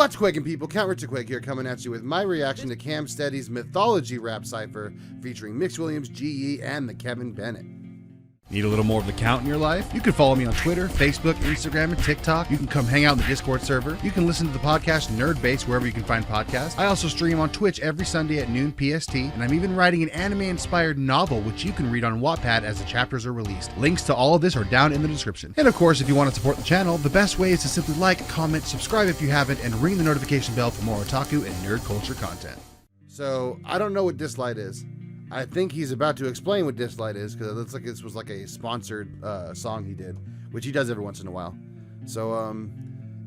What's quaking, people? Count Richard Quake here, coming at you with my reaction to Cam Steady's Mythology rap cypher featuring Mix Williams, GE, and the Kevin Bennett. Need a little more of the count in your life? You can follow me on Twitter, Facebook, Instagram, and TikTok. You can come hang out in the Discord server. You can listen to the podcast Nerd Base wherever you can find podcasts. I also stream on Twitch every Sunday at noon PST, and I'm even writing an anime-inspired novel which you can read on Wattpad as the chapters are released. Links to all of this are down in the description. And of course, if you want to support the channel, the best way is to simply like, comment, subscribe if you haven't, and ring the notification bell for more otaku and nerd culture content. So, I don't know what Dislyte is. I think he's about to explain what Dislyte is, because it looks like this was like a sponsored song he did, which he does every once in a while. So,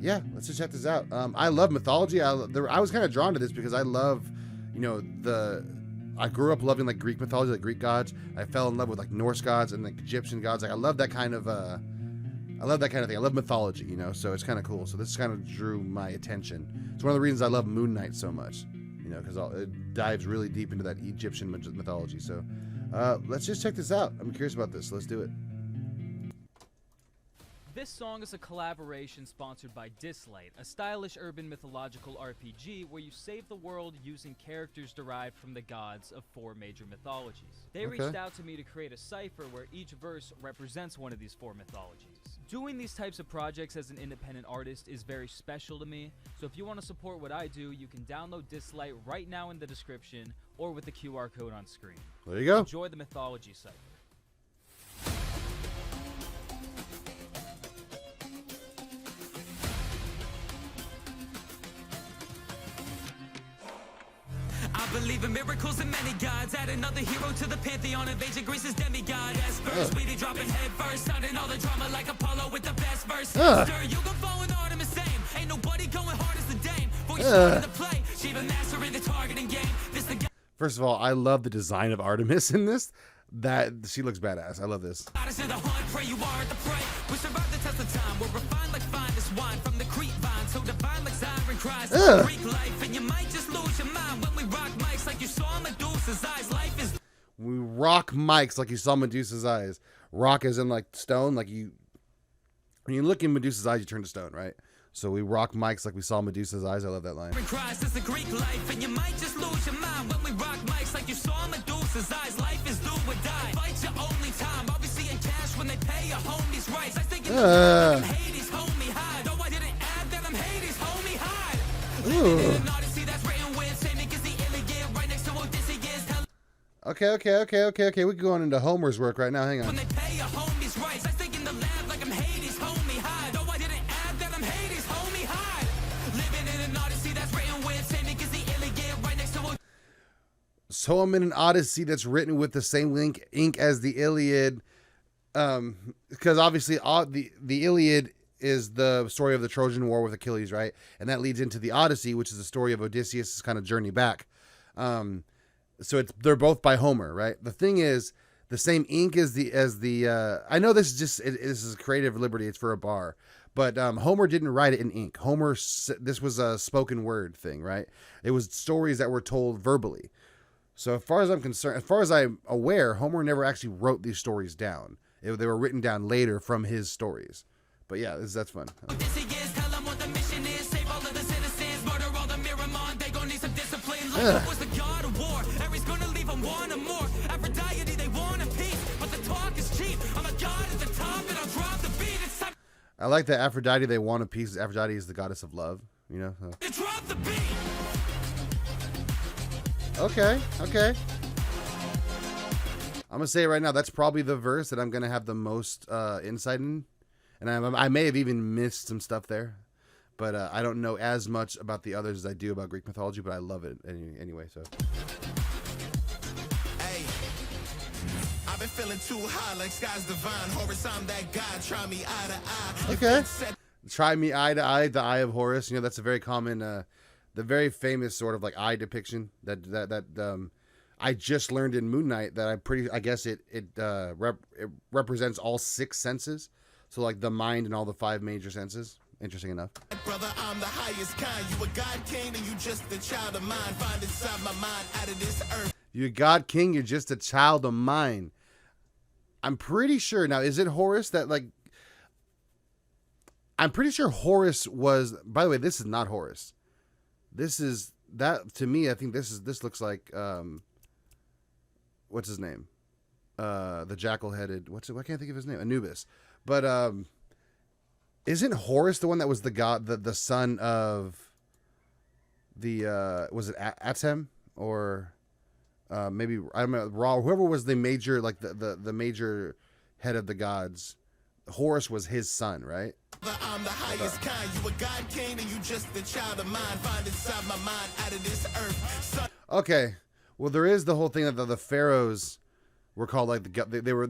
yeah, let's just check this out. I love mythology. I was kind of drawn to this because I love, you know, I grew up loving like Greek mythology, like Greek gods. I fell in love with like Norse gods and like Egyptian gods. Like I love that kind of thing. I love mythology, you know, so it's kind of cool. So this kind of drew my attention. It's one of the reasons I love Moon Knight so much. You know, because it dives really deep into that Egyptian mythology. So let's just check this out. I'm curious about this. Let's do it. This song is a collaboration sponsored by Dislyte, a stylish urban mythological RPG where you save the world using characters derived from the gods of 4 major mythologies. They reached out to me to create a cipher where each verse represents one of these 4 mythologies. Doing these types of projects as an independent artist is very special to me, so if you want to support what I do, you can download Dislyte right now in the description or with the QR code on screen. There you go. Enjoy the Mythology cipher. I believe in miracles and many gods. Add another hero to the pantheon of ancient Greece's demigod. Espers, we be dropping head first. Sounding all the drama like Apollo with the best verse. Stir, you can fall with Artemis same. Ain't nobody going hard as the Dame. Voice starting to play. She been mastering the targeting game. First of all, I love the design of Artemis in this. That she looks badass. I love this. We rock mics like you saw Medusa's eyes. Rock as in like stone, like you. When you look in Medusa's eyes, you turn to stone, right? So we rock mics like we saw Medusa's eyes. I love that line. Okay. We're going into Homer's work right now. Hang on. So I'm in an Odyssey that's written with the same ink as the Iliad, because obviously the Iliad is the story of the Trojan War with Achilles, right? And that leads into the Odyssey, which is the story of Odysseus' kind of journey back. So they're both by Homer, right? The thing is, the same ink as the I know this is just this is creative liberty. It's for a bar, but Homer didn't write it in ink. This was a spoken word thing, right? It was stories that were told verbally. So as far as I'm concerned, as far as I'm aware, Homer never actually wrote these stories down. They were written down later from his stories. But yeah, that's fun. I like that Aphrodite, they want a piece. Aphrodite is the goddess of love, you know? Okay. I'm gonna say it right now, that's probably the verse that I'm gonna have the most insight in, and I may have even missed some stuff there, but I don't know as much about the others as I do about Greek mythology, but I love it anyway. So hey, I've been feeling too high like sky's divine. Horus, I'm that guy. Try me eye to eye. Okay, try me eye to eye, the eye of Horus. You know, that's a very common, the very famous sort of like eye depiction that I just learned in Moon Knight that I guess it represents all 6 senses. So like the mind and all the 5 major senses. Interesting enough. Brother, I'm the highest kind. You a god king and you just a child of mine. Find inside my mind out of this earth. You a god king, you're just a child of mine. I'm pretty sure now, is it Horus that like I'm pretty sure Horus was, by the way, this is not Horus. This is that to me. I think this looks like what's his name? The jackal-headed. Why can't I think of his name? Anubis. But isn't Horus the one that was the god, the son of the was it Atem or maybe I don't know, Ra, whoever was the major, like the major head of the gods. Horus was his son, right? I'm the highest kind. You a god king and you just a child of mine. Find inside my mind out of this earth. Okay. Well, there is the whole thing that the pharaohs were called like they were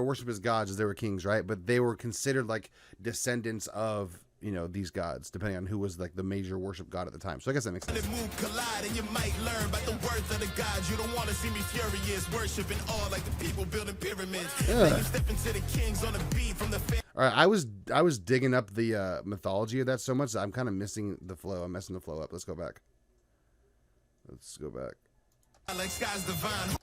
worshipped as gods as they were kings, right? But they were considered like descendants of, you know, these gods, depending on who was like the major worship god at the time. So I guess that makes sense. Move, collide, and you might learn about the worth of the gods. You don't want to see me furious, worshiping all like the people building pyramids. Then you step into the kings on the beat from the. All right, I was digging up the mythology of that so much that I'm kind of missing the flow. I'm messing the flow up. Let's go back. Like skies divine.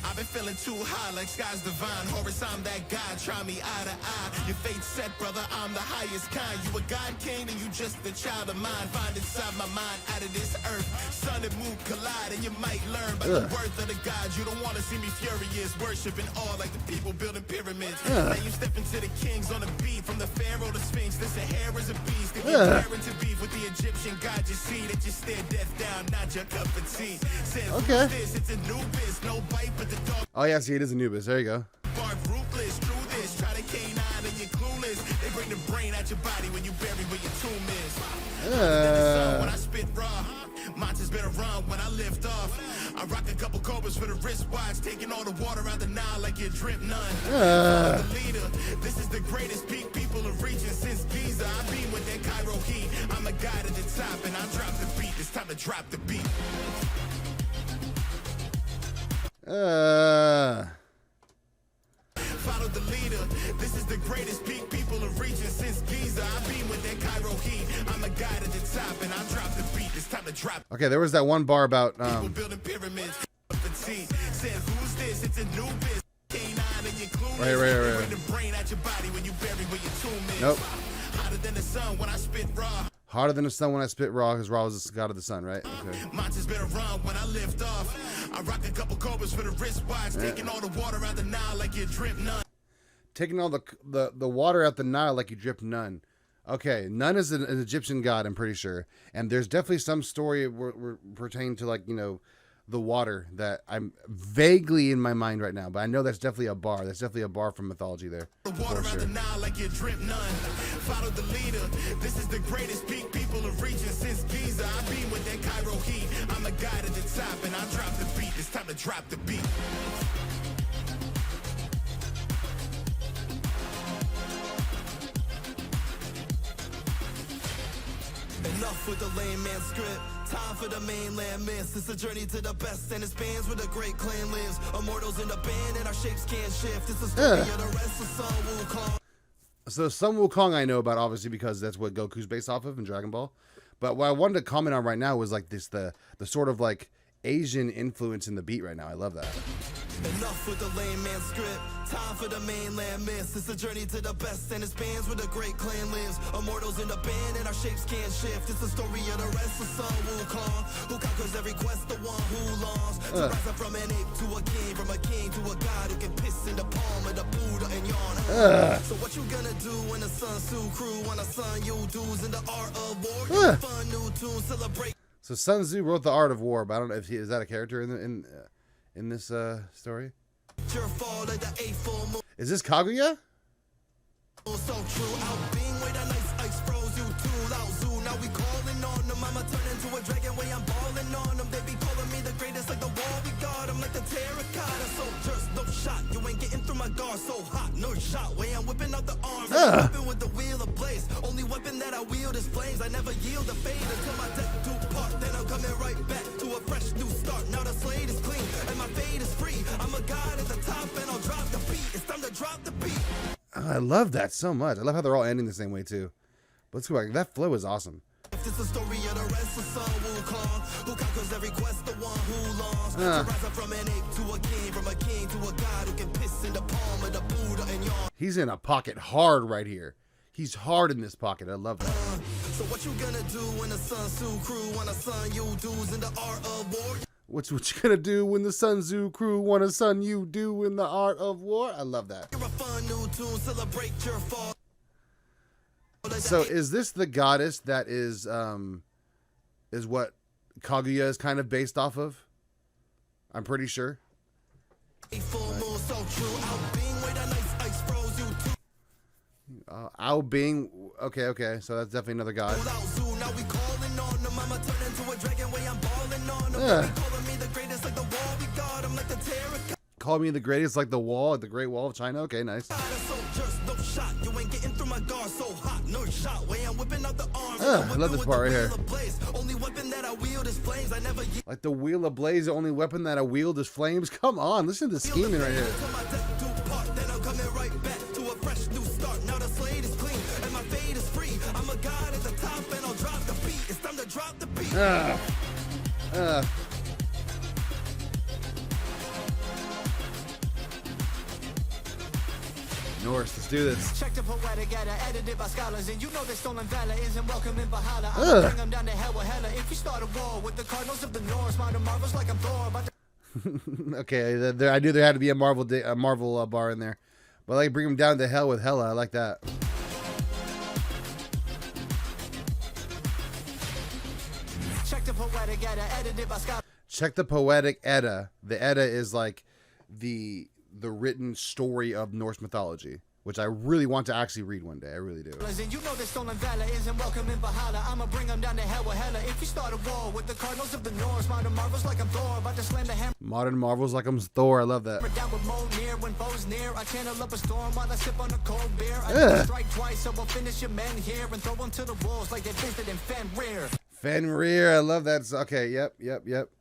I've been feeling too high like skies divine. Horus, I'm that god, try me eye to eye. Your fate set, brother, I'm the highest kind. You a god king and you just a child of mine. Find inside my mind out of this earth. Sun and moon collide and you might learn about the worth of the gods. You don't want to see me furious, worshiping all like the people building pyramids. Now you step into the kings on the beat from the pharaoh to sphinx. This a hair is a beast. If you're comparing to beef with the Egyptian god, you see that you stare death down, not your cup of tea. Says, okay. This? It's a new biz, no bite, but the dog. Oh yeah, see, it is Anubis. There you go. Bark ruthless, true this. Try to canine and you're clueless. They bring the brain out your body when you bury where your tomb is. When I spit raw, monsters better run when I lift off. I rock a couple cobras for the wristwatch, taking all the water out the Nile like you drip none. The leader, this is the greatest peak people have reached since Giza. I beam with that Cairo heat. I'm a guy at the top and I drop the beat. It's time to drop the beat. Follow the leader. This is the greatest peak people have reached since Giza. I beam with that Cairo heat. I'm a guy at the top and I drop the beat. It's time to drop. Okay, there was that one bar about people building pyramids. Said who's this? It's a new biz. Canine and you're clueless. Bring the brain out your body when you bury where your tomb is. Nope. Hotter than the sun when I spit raw. Hotter than the sun when I spit raw, because Ra was the god of the sun, right? Okay. Monsters better run when I lift off. I rock a couple cobras for the wristwatch, taking all the water out the Nile like you drip none. Taking all the water out the Nile like you drip Nun. Okay, Nun is an Egyptian god, I'm pretty sure, and there's definitely some story pertaining to, like, you know, the water that I'm vaguely in my mind right now, but I know that's definitely a bar. That's definitely a bar from mythology there. The water out the Nile like you drip none. Follow the leader. This is the greatest peak people have reached since Giza. I beam with that Cairo heat. I'm a guy at the top and I drop the beat. It's time to drop the beat. Enough with the lame man script. Time for the mainland myths. It's a journey to the best and it spans where the great clan lives. Immortals in the band and our shapes can't shift. It's a story of the rest of Sun Wukong. So Sun Wukong I know about, obviously, because that's what Goku's based off of in Dragon Ball. But what I wanted to comment on right now was like this the sort of like Asian influence in the beat right now. I love that. Enough with the lame man script. Time for the mainland myths. It's a journey to the best and it spans where the great clan lives. Immortals in the band and our shapes can't shift. It's a story of the rest of Sun Wukong, who conquers every quest, the one who longs to rise up from an ape to a king, from a king to a god who can piss in the palm of the Buddha and yawn. So what you gonna do when the Sun Tzu crew on a Sun you dudes in the art of war? Fun new tune celebrate. So Sun Tzu wrote the Art of War, but I don't know if is that a character in this story. Is this Kaguya? So true, out being way the nice ice froze you too loud zoo. Now we calling on them. I'ma turn into a dragon way I'm balling on them. They be calling me the greatest like the wall we got. I'm like the terracotta soldiers, no shot. You ain't getting through my guard so hot. No shot, way I'm whipping out the arms. I'm whipping with the wheel of blaze. Only weapon that I wield is flames. I never yield a fade until my death do part. Then I'm coming right back to a fresh new start. Now the slate is clean and my fade is free. I'm a god at the top and I'll drop the beat. It's time to drop the beat. Oh, I love that so much. I love how they're all ending the same way too. But let's go back. That flow is awesome. It's a story of the rest of Sun Wukong, who conquers every quest, the one who longs to rise up from an ape to a king, from a king to a god who can piss in the palm of the Buddha and yawn. He's in a pocket hard right here. He's hard in this pocket. I love that. So what you gonna do when the Sun Tzu crew wanna son you dudes in the art of war? What you gonna do when the Sun Tzu crew want to son you do in the art of war? I love that. You're a fun new tune, celebrate your fall. So is this the goddess that is what Kaguya is kind of based off of? I'm pretty sure. Full moon so true, out being way that nice ice froze you too. Ao Bing. Okay. So that's definitely another god. Out zoo, now we calling on them. I'ma turn into a dragon way I'm balling on them. They calling me the greatest like the wall we got. I'm like the terror. Call me the greatest, like the wall, the Great Wall of China. Okay, nice. Soldiers, no shot. You ain't getting through my guard so hot. No shot. Way I'm whipping out the arms. I love this part right here. Only weapon that I wield is flames. I never Like the wheel of blaze, the only weapon that I wield is flames. Come on, listen to the scheming right here. Then I'm coming right back to a fresh new start. Now the slate is clean and my fate is free. I'm a god at the top and I'll drop the beat. It's time to drop the beat. Norse, let's do this. Check the poetic edda, edited by scholars, and you know that stolen valor isn't welcome in Valhalla. I'll bring them down to hell with hella. If you start a war with the Cardinals of the North, modern marvels like I'm Thor. Okay, there, I knew there had to be a Marvel bar in there, but like bring him down to hell with hella. I like that. Check the poetic edda, edited by scholars. Check the poetic Edda. The Edda is like the written story of Norse mythology, which I really want to actually read one day. I really do. And you know that stolen valor isn't welcome in Valhalla. I'ma bring them down to hell with hella. If you start a war with the Cardinals of the North, modern marvels like I'm Thor, about to slam the hammer. Modern marvels like I'm Thor. I love that. Down with Mo near when foes near. I channel up a storm while I sip on a cold beer. I never strike twice, so I'll finish your men here and throw them to the wolves like they visited in Fenrir. Fenrir, I love that. Okay, yep.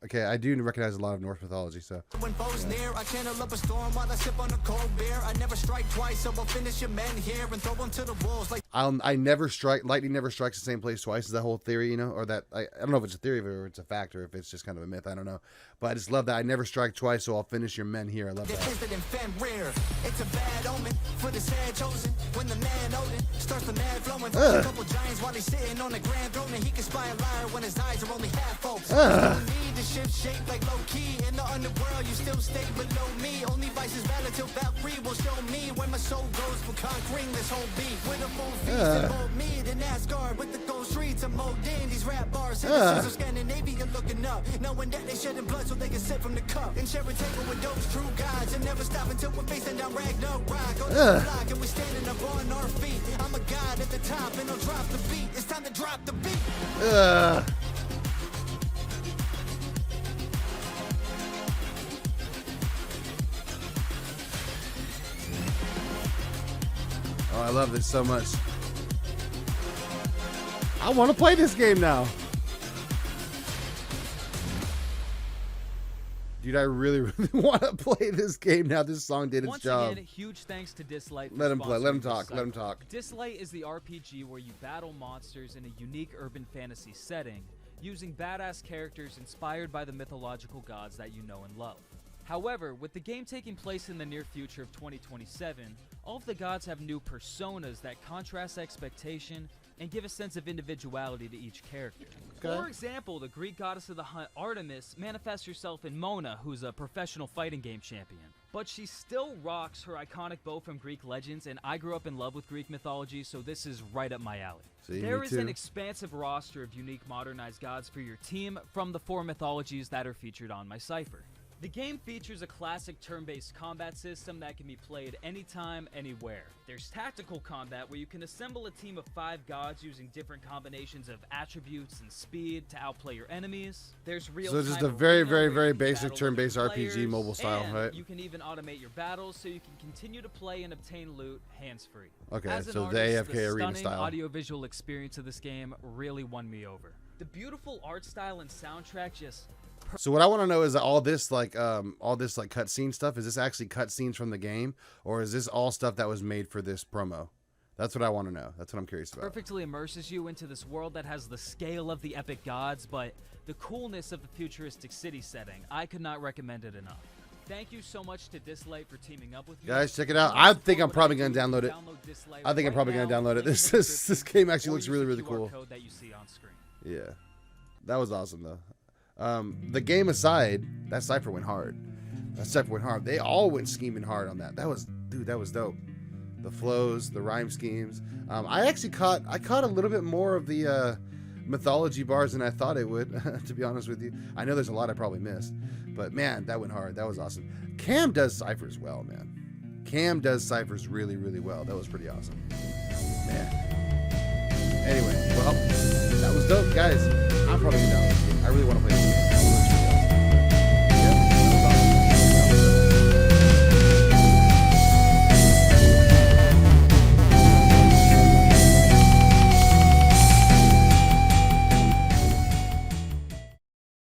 Okay, I do recognize a lot of Norse mythology, so. When foes near, I channel up a storm while I sip on a cold beer. I never strike twice, so I'll finish your men here and throw them to the wolves like. I never strike. Lightning never strikes the same place twice. Is that whole theory, you know, or that I don't know if it's a theory or it's a fact or if it's just kind of a myth. I don't know, but I just love that I never strike twice, so I'll finish your men here. I love that. In Fenrir. It's a bad omen for the sad chosen. When the man Odin starts the mad flowing, a couple giants while he's sitting on the grand throne, and he can spy a liar when his eyes are only half open. You need to shift shape like low key in the underworld. You still stay below me. Only vice is valid till Valkyrie will show me where my soul goes for conquering this whole beat with a full feast and mold me in Asgard with the gold streets and mold in these rap bars. Citizens of Scandinavia looking up, knowing that they shedding blood so they can sip from the cup and share a table with those true gods and never stop until we're facing down Ragnarok. On the block and we're standing up on our feet. I'm a god at the top and I'll drop the beat. It's time to drop the beat. Oh, I love this so much. I want to play this game now. Dude, I really want to play this game now. This song did its Once job. again, huge thanks to Dislyte. Let him play. Let him talk. Let him talk. Dislyte is the RPG where you battle monsters in a unique urban fantasy setting, using badass characters inspired by the mythological gods that you know and love. However, with the game taking place in the near future of 2027, all of the gods have new personas that contrast expectation and give a sense of individuality to each character. Okay. For example, the Greek goddess of the hunt Artemis manifests herself in Mona, who's a professional fighting game champion. But she still rocks her iconic bow from Greek legends, and I grew up in love with Greek mythology, so this is right up my alley. See, There me is too. an expansive roster of unique modernized gods for your team from the 4 mythologies that are featured on my Cypher. The game features a classic turn-based combat system that can be played anytime, anywhere. There's tactical combat where you can assemble a team of 5 gods using different combinations of attributes and speed to outplay your enemies. There's real So it's just a very, very basic turn-based RPG mobile style, right? You can even automate your battles so you can continue to play and obtain loot hands-free. Okay, As an so the artist, AFK arena stunning style. audio-visual experience of this game really won me over. The beautiful art style and soundtrack just So what I want to know is all this cutscene stuff. Is this actually cutscenes from the game, or is this all stuff that was made for this promo? That's what I want to know. That's what I'm curious about. perfectly immerses you into this world that has the scale of the epic gods, but the coolness of the futuristic city setting. I could not recommend it enough. Thank you so much to Dislyte for teaming up with me. Guys, check it out. I think I'm probably going to download it. I think I'm probably going to download it. This game actually looks really, really cool. That you see on screen. Yeah. That was awesome, though. The game aside, that Cypher went hard. They all went scheming hard on that. That was dope. The flows, the rhyme schemes. I actually caught a little bit more of the mythology bars than I thought it would, to be honest with you. I know there's a lot I probably missed, but man, that went hard. That was awesome. Cam does ciphers well, man. Cam does ciphers really, really well. That was pretty awesome, man. Anyway, well, that was dope, guys. I'm probably gonna download this game. I really want to play this game.